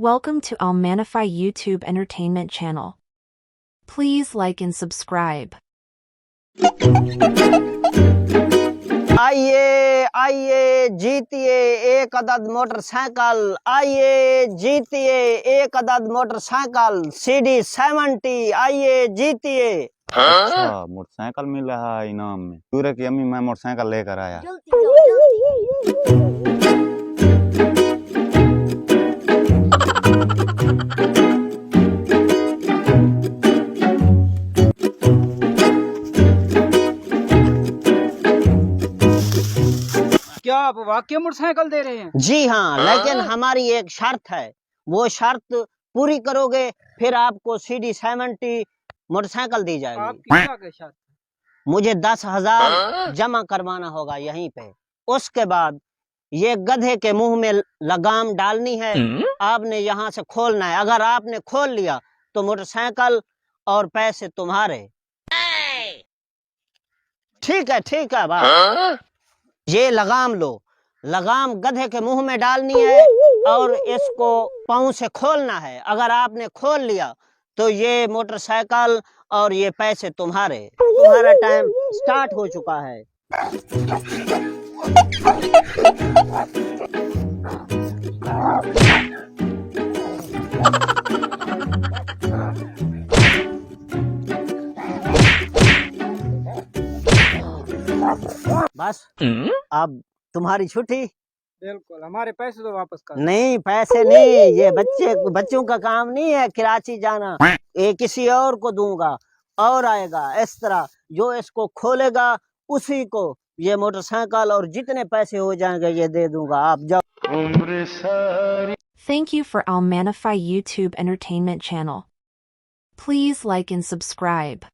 Welcome to Almanify YouTube Entertainment Channel. Please like and subscribe. आइए आइए जीतिए एक अदद मोटरसाइकिल। आइए जीतिए एक अदद मोटरसाइकिल CD 70। आइए जीतिए। अच्छा, मोटरसाइकिल मिल रहा है इनाम में। सूर्य की अम्मी मैं मोटरसाइकिल लेकर आया। क्या आप वाकई मोटरसाइकिल दे रहे हैं? जी हाँ, लेकिन हमारी एक शर्त है, वो शर्त पूरी करोगे फिर आपको CD 70 मोटरसाइकिल दी जाएगी। आपकी क्या शर्त? मुझे 10,000 जमा करवाना होगा यहीं पे। उसके बाद ये गधे के मुंह में लगाम डालनी है, आपने यहाँ से खोलना है। अगर आपने खोल लिया तो मोटरसाइकिल और पैसे तुम्हारे। ठीक है बात। ये लगाम लो, लगाम गधे के मुंह में डालनी है और इसको पाँव से खोलना है। अगर आपने खोल लिया तो ये मोटरसाइकिल और ये पैसे तुम्हारे। तुम्हारा टाइम स्टार्ट हो चुका है। बस अब तुम्हारी छुट्टी। बिल्कुल, हमारे पैसे तो वापस कर। नहीं, पैसे नहीं, ये बच्चों का काम नहीं है कराची जाना। ये किसी और को दूंगा और आएगा। इस तरह जो इसको खोलेगा उसी को ये मोटरसाइकिल और जितने पैसे हो जाएंगे ये दे दूंगा। आप जाओ। Thank you for Almanify YouTube Entertainment Channel. Please like and subscribe.